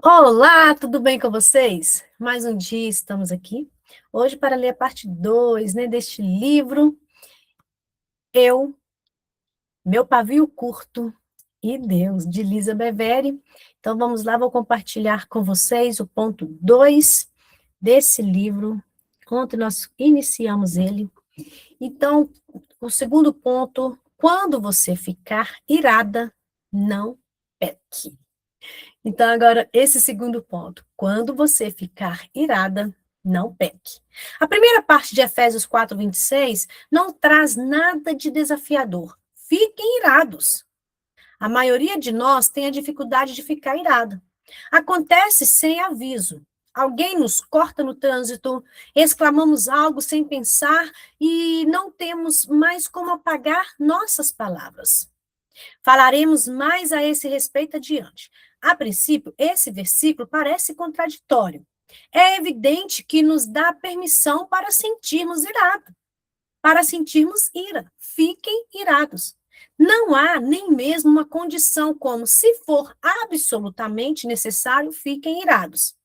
Olá, tudo bem com vocês? Mais um dia estamos aqui. Hoje para ler a parte 2, deste livro, Eu, Meu Pavio Curto e Deus, de Lisa Beveri. Então vamos lá, vou compartilhar com vocês o ponto 2 desse livro. Ontem nós iniciamos ele. Então, o segundo ponto, quando você ficar irada, não peque. Então, agora, esse segundo ponto. Quando você ficar irada, não peque. A primeira parte de Efésios 4:26 não traz nada de desafiador. Fiquem irados. A maioria de nós tem a dificuldade de ficar irada. Acontece sem aviso. Alguém nos corta no trânsito, exclamamos algo sem pensar e não temos mais como apagar nossas palavras. Falaremos mais a esse respeito adiante. A princípio, esse versículo parece contraditório. É evidente que nos dá permissão para sentirmos irado, para sentirmos ira. Fiquem irados. Não há nem mesmo uma condição como, se for absolutamente necessário, fiquem irados.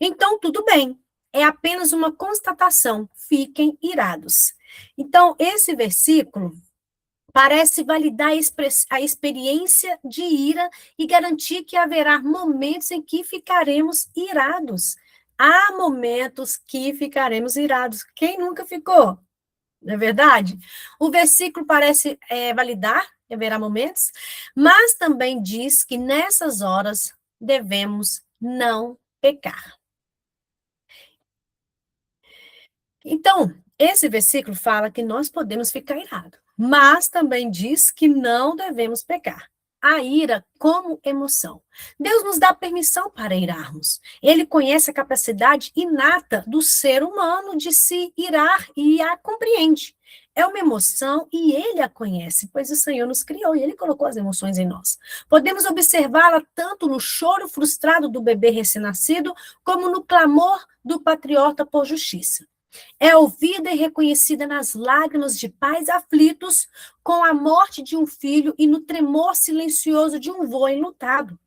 Então, tudo bem. É apenas uma constatação. Fiquem irados. Então, esse versículo parece validar a experiência de ira e garantir que haverá momentos em que ficaremos irados. Há momentos que ficaremos irados. Quem nunca ficou? Não é verdade? O versículo parece validar, haverá momentos, mas também diz que nessas horas devemos não pecar. Então, esse versículo fala que nós podemos ficar irados, mas também diz que não devemos pecar. A ira como emoção. Deus nos dá permissão para irarmos. Ele conhece a capacidade inata do ser humano de se irar e a compreende. É uma emoção e ele a conhece, pois o Senhor nos criou e ele colocou as emoções em nós. Podemos observá-la tanto no choro frustrado do bebê recém-nascido, como no clamor do patriota por justiça. É ouvida e reconhecida nas lágrimas de pais aflitos com a morte de um filho e no tremor silencioso de um vô enlutado.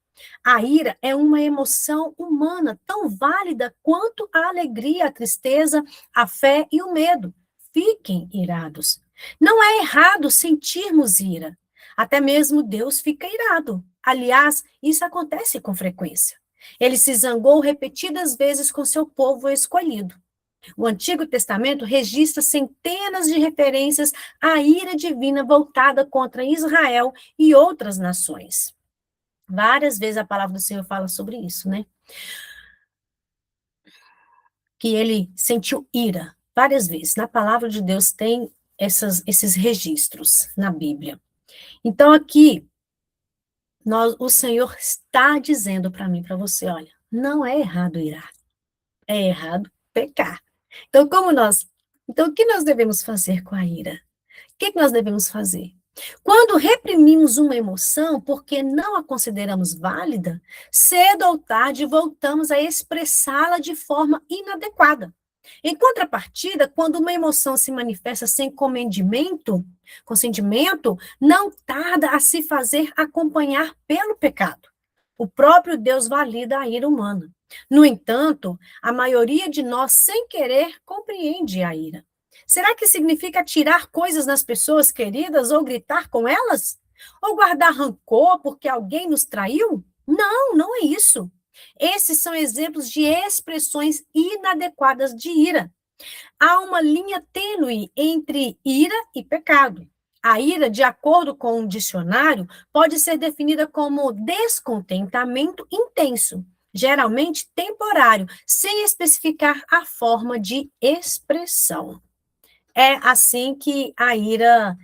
A ira é uma emoção humana tão válida quanto a alegria, a tristeza, a fé e o medo. Fiquem irados. Não é errado sentirmos ira. Até mesmo Deus fica irado. Aliás, isso acontece com frequência. Ele se zangou repetidas vezes com seu povo escolhido. O Antigo Testamento registra centenas de referências à ira divina voltada contra Israel e outras nações. Várias vezes a palavra do Senhor fala sobre isso, né? Que ele sentiu ira, várias vezes. Na palavra de Deus tem esses registros na Bíblia. Então, aqui, o Senhor está dizendo para mim, para você, olha, não é errado irar, é errado pecar. Então, então, o que nós devemos fazer com a ira? O que nós devemos fazer? Quando reprimimos uma emoção porque não a consideramos válida, cedo ou tarde voltamos a expressá-la de forma inadequada. Em contrapartida, quando uma emoção se manifesta sem consentimento, não tarda a se fazer acompanhar pelo pecado. O próprio Deus valida a ira humana. No entanto, a maioria de nós, sem querer, compreende a ira. Será que significa tirar coisas nas pessoas queridas ou gritar com elas? Ou guardar rancor porque alguém nos traiu? Não, não é isso. Esses são exemplos de expressões inadequadas de ira. Há uma linha tênue entre ira e pecado. A ira, de acordo com o dicionário, pode ser definida como descontentamento intenso, geralmente temporário, sem especificar a forma de expressão. É assim que a ira,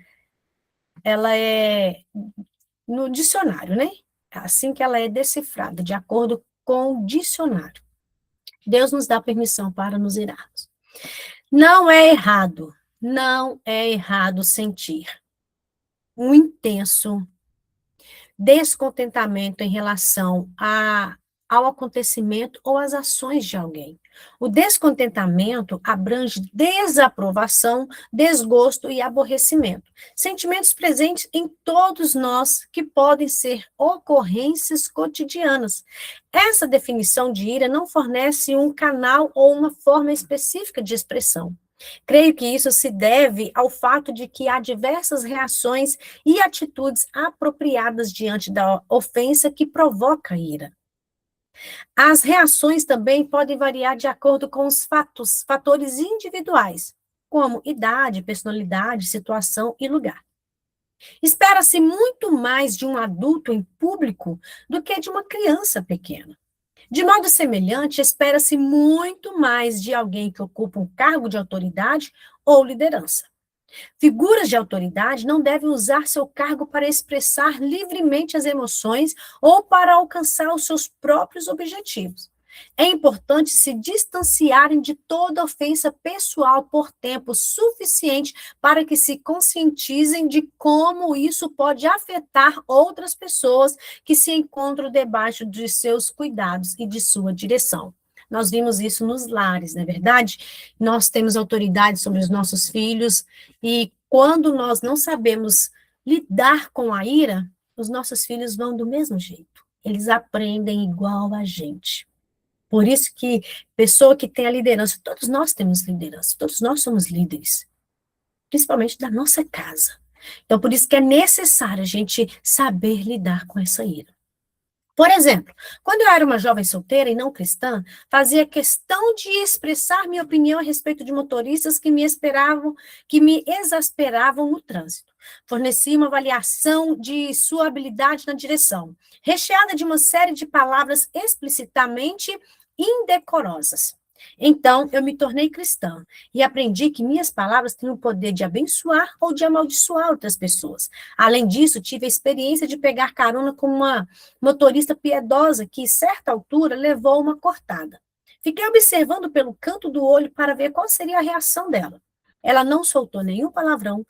ela é no dicionário, né? É assim que ela é decifrada, de acordo com o dicionário. Deus nos dá permissão para nos irarmos. Não é errado sentir um intenso descontentamento em relação a ao acontecimento ou às ações de alguém. O descontentamento abrange desaprovação, desgosto e aborrecimento. Sentimentos presentes em todos nós que podem ser ocorrências cotidianas. Essa definição de ira não fornece um canal ou uma forma específica de expressão. Creio que isso se deve ao fato de que há diversas reações e atitudes apropriadas diante da ofensa que provoca a ira. As reações também podem variar de acordo com os fatores individuais, como idade, personalidade, situação e lugar. Espera-se muito mais de um adulto em público do que de uma criança pequena. De modo semelhante, espera-se muito mais de alguém que ocupa um cargo de autoridade ou liderança. Figuras de autoridade não devem usar seu cargo para expressar livremente as emoções ou para alcançar os seus próprios objetivos. É importante se distanciarem de toda ofensa pessoal por tempo suficiente para que se conscientizem de como isso pode afetar outras pessoas que se encontram debaixo de seus cuidados e de sua direção. Nós vimos isso nos lares, não é verdade? Nós temos autoridade sobre os nossos filhos e quando nós não sabemos lidar com a ira, os nossos filhos vão do mesmo jeito. Eles aprendem igual a gente. Por isso que pessoa que tem a liderança, todos nós temos liderança, todos nós somos líderes, principalmente da nossa casa. Então, por isso que é necessário a gente saber lidar com essa ira. Por exemplo, quando eu era uma jovem solteira e não cristã, fazia questão de expressar minha opinião a respeito de motoristas que me exasperavam no trânsito. Fornecia uma avaliação de sua habilidade na direção, recheada de uma série de palavras explicitamente indecorosas. Então, eu me tornei cristã e aprendi que minhas palavras têm o poder de abençoar ou de amaldiçoar outras pessoas. Além disso, tive a experiência de pegar carona com uma motorista piedosa que, a certa altura, levou uma cortada. Fiquei observando pelo canto do olho para ver qual seria a reação dela. Ela não soltou nenhum palavrão,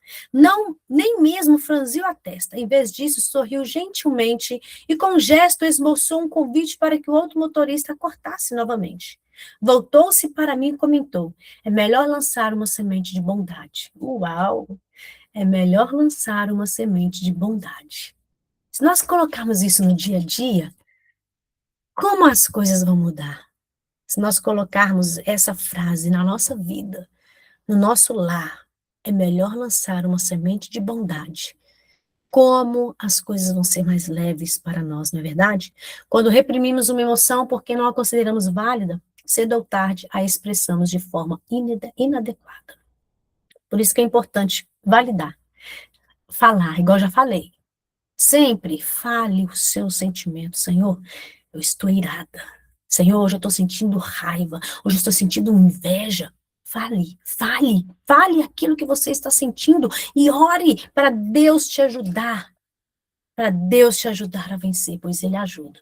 nem mesmo franziu a testa. Em vez disso, sorriu gentilmente e, com um gesto, esboçou um convite para que o outro motorista a cortasse novamente. Voltou-se para mim e comentou: é melhor lançar uma semente de bondade. Uau! É melhor lançar uma semente de bondade. Se nós colocarmos isso no dia a dia, como as coisas vão mudar? Se nós colocarmos essa frase na nossa vida, no nosso lar, é melhor lançar uma semente de bondade. Como as coisas vão ser mais leves para nós, não é verdade? Quando reprimimos uma emoção porque não a consideramos válida, cedo ou tarde a expressamos de forma inadequada. Por isso que é importante validar, falar, igual já falei. Sempre fale o seu sentimento. Senhor, eu estou irada. Senhor, hoje eu estou sentindo raiva. Hoje eu estou sentindo inveja. Fale aquilo que você está sentindo e ore para Deus te ajudar. Para Deus te ajudar a vencer, pois Ele ajuda.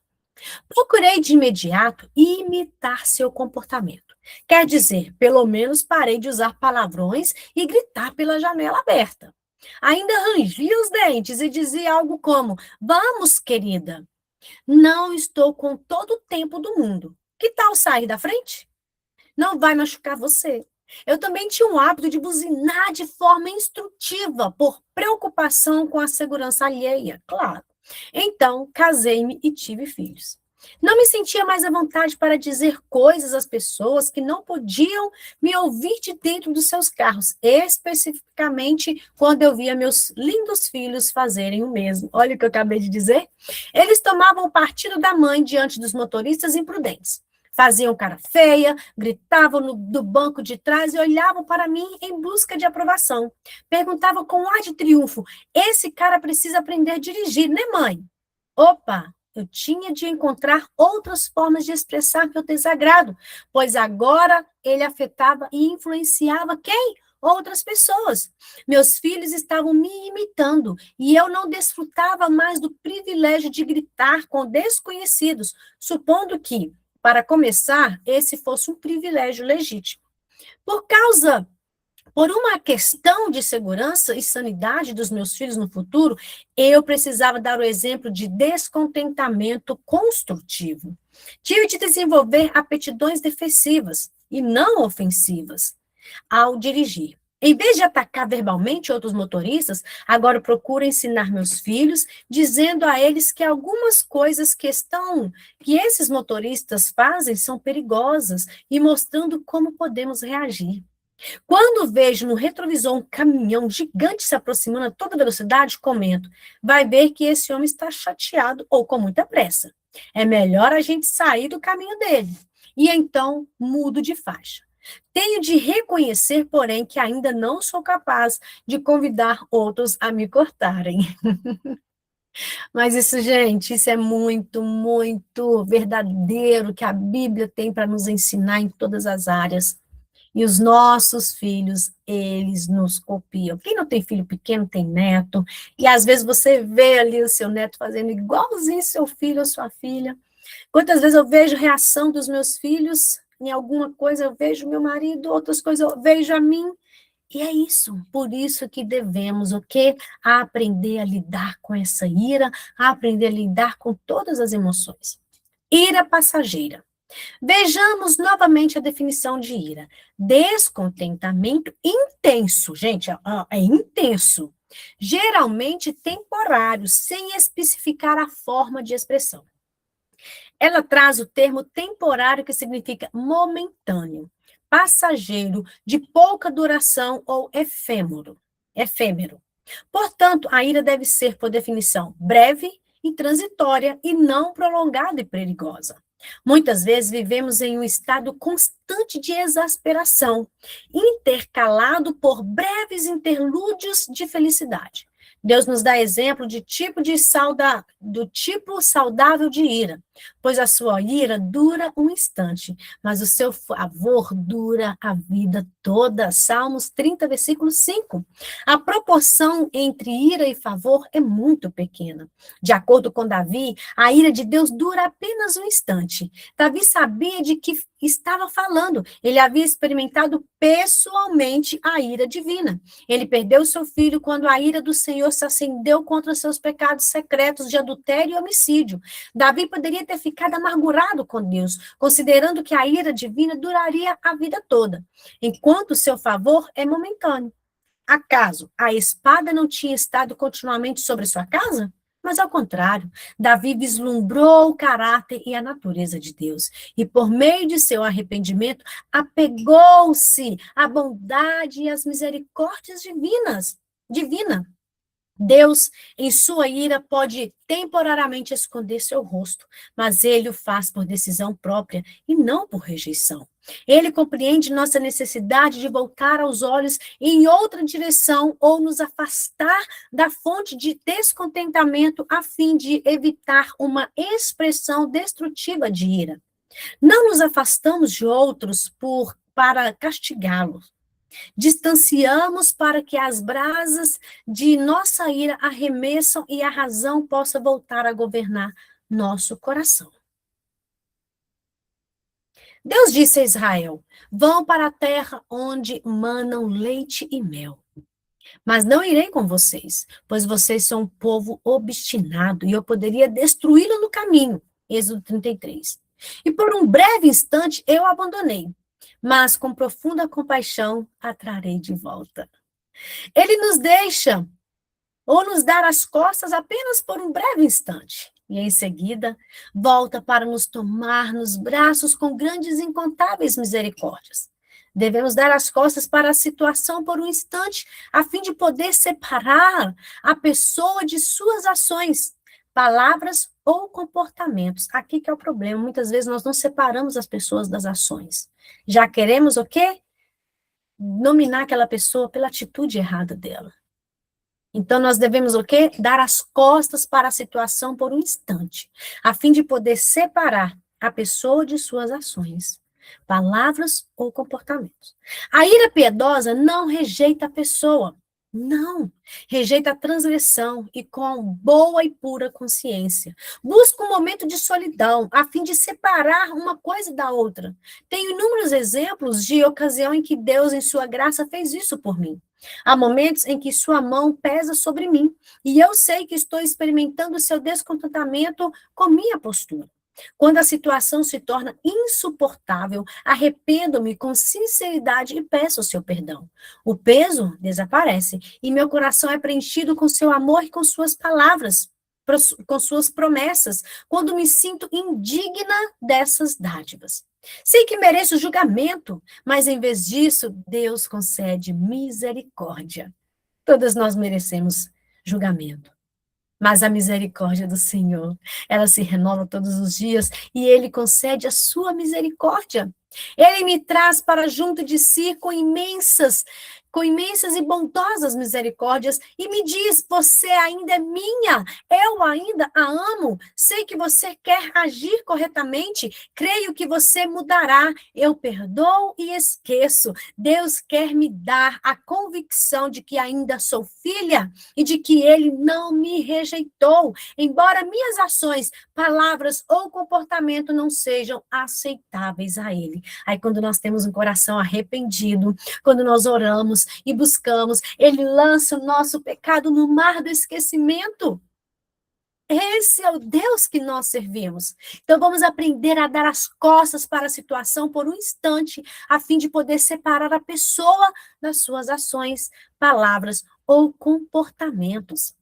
Procurei de imediato imitar seu comportamento. Quer dizer, pelo menos parei de usar palavrões e gritar pela janela aberta. Ainda rangia os dentes e dizia algo como: vamos, querida, não estou com todo o tempo do mundo. Que tal sair da frente? Não vai machucar você. Eu também tinha o hábito de buzinar de forma instrutiva, por preocupação com a segurança alheia, claro. Então, casei-me e tive filhos. Não me sentia mais à vontade para dizer coisas às pessoas que não podiam me ouvir de dentro dos seus carros, especificamente quando eu via meus lindos filhos fazerem o mesmo. Olha o que eu acabei de dizer. Eles tomavam partido da mãe diante dos motoristas imprudentes. Faziam cara feia, gritavam do banco de trás e olhavam para mim em busca de aprovação. Perguntavam com ar de triunfo: esse cara precisa aprender a dirigir, né, mãe? Opa, eu tinha de encontrar outras formas de expressar meu desagrado, pois agora ele afetava e influenciava quem? Outras pessoas. Meus filhos estavam me imitando e eu não desfrutava mais do privilégio de gritar com desconhecidos, supondo que, para começar, esse fosse um privilégio legítimo. Por causa Por uma questão de segurança e sanidade dos meus filhos no futuro, eu precisava dar o exemplo de descontentamento construtivo. Tive de desenvolver aptidões defensivas e não ofensivas ao dirigir. Em vez de atacar verbalmente outros motoristas, agora procuro ensinar meus filhos, dizendo a eles que algumas coisas que esses motoristas fazem são perigosas e mostrando como podemos reagir. Quando vejo no retrovisor um caminhão gigante se aproximando a toda velocidade, comento: vai ver que esse homem está chateado ou com muita pressa. É melhor a gente sair do caminho dele. E então mudo de faixa. Tenho de reconhecer, porém, que ainda não sou capaz de convidar outros a me cortarem. Mas isso, gente, isso é muito, muito verdadeiro que a Bíblia tem para nos ensinar em todas as áreas. E os nossos filhos, eles nos copiam. Quem não tem filho pequeno tem neto, e às vezes você vê ali o seu neto fazendo igualzinho seu filho ou sua filha. Quantas vezes eu vejo a reação dos meus filhos em alguma coisa, eu vejo meu marido, outras coisas eu vejo a mim, e é isso. Por isso que devemos o quê? Aprender a lidar com essa ira, a aprender a lidar com todas as emoções. Ira passageira. Vejamos novamente a definição de ira. Descontentamento intenso. Gente, é intenso. Geralmente temporário, sem especificar a forma de expressão. Ela traz o termo temporário, que significa momentâneo, passageiro, de pouca duração ou efêmero. Portanto, a ira deve ser, por definição, breve e transitória e não prolongada e perigosa. Muitas vezes vivemos em um estado constante de exasperação, intercalado por breves interlúdios de felicidade. Deus nos dá exemplo do tipo saudável de ira, pois a sua ira dura um instante, mas o seu favor dura a vida toda. Salmos 30, versículo 5. A proporção entre ira e favor é muito pequena. De acordo com Davi, a ira de Deus dura apenas um instante. Davi sabia de que estava falando. Ele havia experimentado pessoalmente a ira divina. Ele perdeu seu filho quando a ira do Senhor se acendeu contra seus pecados secretos de adultério e homicídio. Davi poderia ter ficado amargurado com Deus, considerando que a ira divina duraria a vida toda, enquanto seu favor é momentâneo. Acaso a espada não tinha estado continuamente sobre sua casa? Mas, ao contrário, Davi vislumbrou o caráter e a natureza de Deus. E, por meio de seu arrependimento, apegou-se à bondade e às misericórdias divina. Deus, em sua ira, pode temporariamente esconder seu rosto, mas ele o faz por decisão própria e não por rejeição. Ele compreende nossa necessidade de voltar aos olhos em outra direção ou nos afastar da fonte de descontentamento a fim de evitar uma expressão destrutiva de ira. Não nos afastamos de outros para castigá-los. Distanciamos para que as brasas de nossa ira arremessam e a razão possa voltar a governar nosso coração. Deus disse a Israel: vão para a terra onde manam leite e mel. Mas não irei com vocês, pois vocês são um povo obstinado e eu poderia destruí-lo no caminho. Êxodo 33. E por um breve instante eu abandonei, mas com profunda compaixão a trarei de volta. Ele nos deixa ou nos dar as costas apenas por um breve instante. E em seguida, volta para nos tomar nos braços com grandes e incontáveis misericórdias. Devemos dar as costas para a situação por um instante, a fim de poder separar a pessoa de suas ações, palavras ou comportamentos. Aqui que é o problema. Muitas vezes nós não separamos as pessoas das ações. Já queremos o quê? Nominar aquela pessoa pela atitude errada dela. Então, nós devemos o quê? Dar as costas para a situação por um instante, a fim de poder separar a pessoa de suas ações, palavras ou comportamentos. A ira piedosa não rejeita a pessoa, Não, rejeita a transgressão e com boa e pura consciência. Busca um momento de solidão, a fim de separar uma coisa da outra. Tenho inúmeros exemplos de ocasião em que Deus, em sua graça, fez isso por mim. Há momentos em que sua mão pesa sobre mim, e eu sei que estou experimentando seu descontentamento com minha postura. Quando a situação se torna insuportável, arrependo-me com sinceridade e peço o seu perdão. O peso desaparece e meu coração é preenchido com seu amor e com suas palavras, com suas promessas, quando me sinto indigna dessas dádivas. Sei que mereço julgamento, mas em vez disso, Deus concede misericórdia. Todas nós merecemos julgamento. Mas a misericórdia do Senhor, ela se renova todos os dias e Ele concede a sua misericórdia. Ele me traz para junto de si com imensas e bondosas misericórdias e me diz: você ainda é minha, eu ainda a amo. Sei que você quer agir corretamente, creio que você mudará. Eu perdoo e esqueço. Deus quer me dar a convicção de que ainda sou filha e de que Ele não me rejeitou, embora minhas ações, palavras ou comportamento não sejam aceitáveis a Ele. Aí, quando nós temos um coração arrependido, quando nós oramos e buscamos, Ele lança o nosso pecado no mar do esquecimento. Esse é o Deus que nós servimos. Então, vamos aprender a dar as costas para a situação por um instante, a fim de poder separar a pessoa das suas ações, palavras ou comportamentos.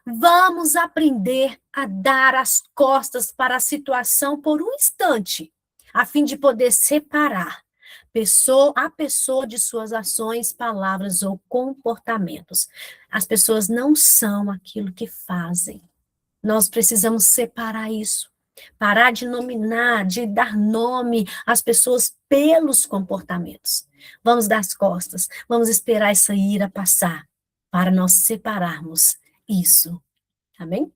Vamos aprender a dar as costas para a situação por um instante, a fim de poder separar a pessoa de suas ações, palavras ou comportamentos. As pessoas não são aquilo que fazem. Nós precisamos separar isso. Parar de nominar, de dar nome às pessoas pelos comportamentos. Vamos dar as costas, vamos esperar essa ira passar, para nós separarmos isso. Tá bem?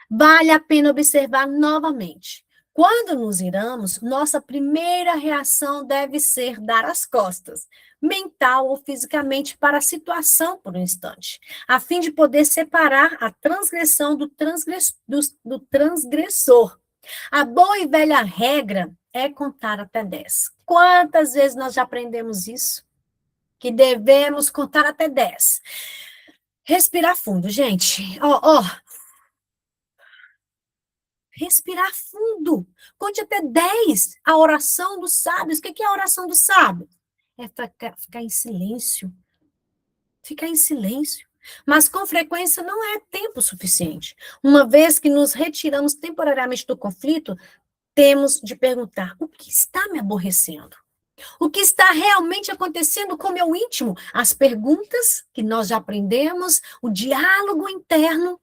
Vale a pena observar novamente. Quando nos iramos, nossa primeira reação deve ser dar as costas, mental ou fisicamente, para a situação por um instante, a fim de poder separar a transgressão do transgressor. A boa e velha regra é contar até 10. Quantas vezes nós já aprendemos isso? Que devemos contar até 10. Respirar fundo, gente. Respirar fundo. Conte até 10. A oração dos sábios. O que é a oração dos sábios? É ficar em silêncio. Ficar em silêncio. Mas com frequência não é tempo suficiente. Uma vez que nos retiramos temporariamente do conflito, temos de perguntar: o que está me aborrecendo? O que está realmente acontecendo com o meu íntimo? As perguntas que nós já aprendemos, o diálogo interno.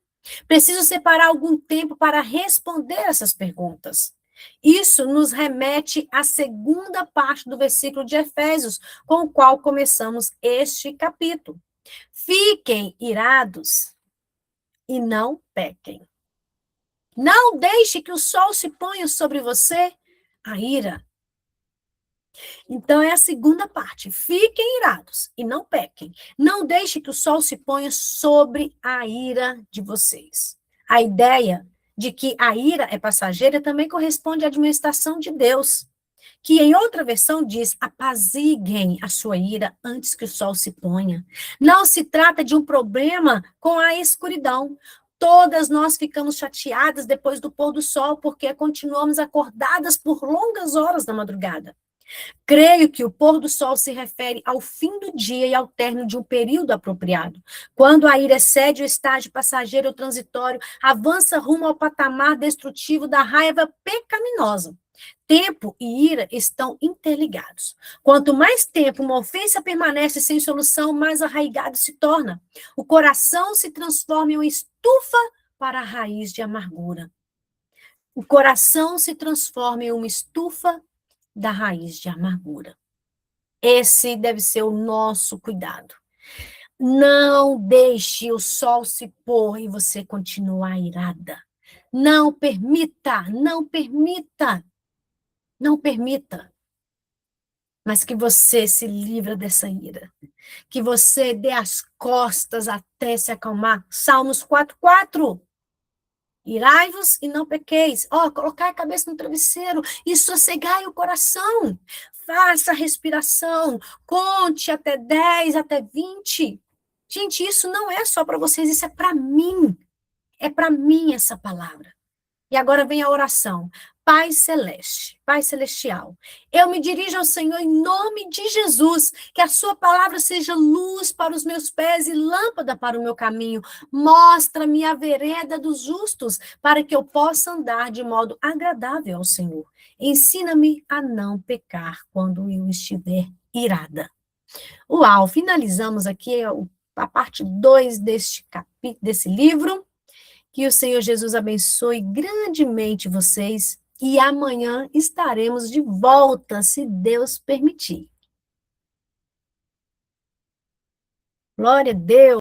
Preciso separar algum tempo para responder essas perguntas. Isso nos remete à segunda parte do versículo de Efésios, com o qual começamos este capítulo. Fiquem irados e não pequem. Não deixe que o sol se ponha sobre você, a ira. Então, é a segunda parte. Fiquem irados e não pequem. Não deixe que o sol se ponha sobre a ira de vocês. A ideia de que a ira é passageira também corresponde à administração de Deus, que em outra versão diz: apaziguem a sua ira antes que o sol se ponha. Não se trata de um problema com a escuridão. Todas nós ficamos chateadas depois do pôr do sol, porque continuamos acordadas por longas horas da madrugada. Creio que o pôr do sol se refere ao fim do dia e ao término de um período apropriado. Quando a ira excede o estágio passageiro ou transitório, avança rumo ao patamar destrutivo da raiva pecaminosa. Tempo e ira estão interligados. Quanto mais tempo uma ofensa permanece sem solução, mais arraigado se torna. O coração se transforma em uma estufa para a raiz de amargura. O coração se transforma em uma estufa da raiz de amargura. Esse deve ser o nosso cuidado. Não deixe o sol se pôr e você continuar irada. Não permita, não permita, não permita. mas que você se livra dessa ira. Que você dê as costas até se acalmar. Salmos 4:4. Irai-vos e não pequeis. Colocar a cabeça no travesseiro e sossegai o coração. Faça a respiração. Conte até 10, até 20. Gente, isso não é só para vocês, isso é para mim. É para mim essa palavra. E agora vem a oração. Pai celeste, Pai celestial, eu me dirijo ao Senhor em nome de Jesus, que a sua palavra seja luz para os meus pés e lâmpada para o meu caminho. Mostra-me a vereda dos justos, para que eu possa andar de modo agradável ao Senhor. Ensina-me a não pecar quando eu estiver irada. Uau, finalizamos aqui a parte 2 desse livro. Que o Senhor Jesus abençoe grandemente vocês e amanhã estaremos de volta, se Deus permitir. Glória a Deus.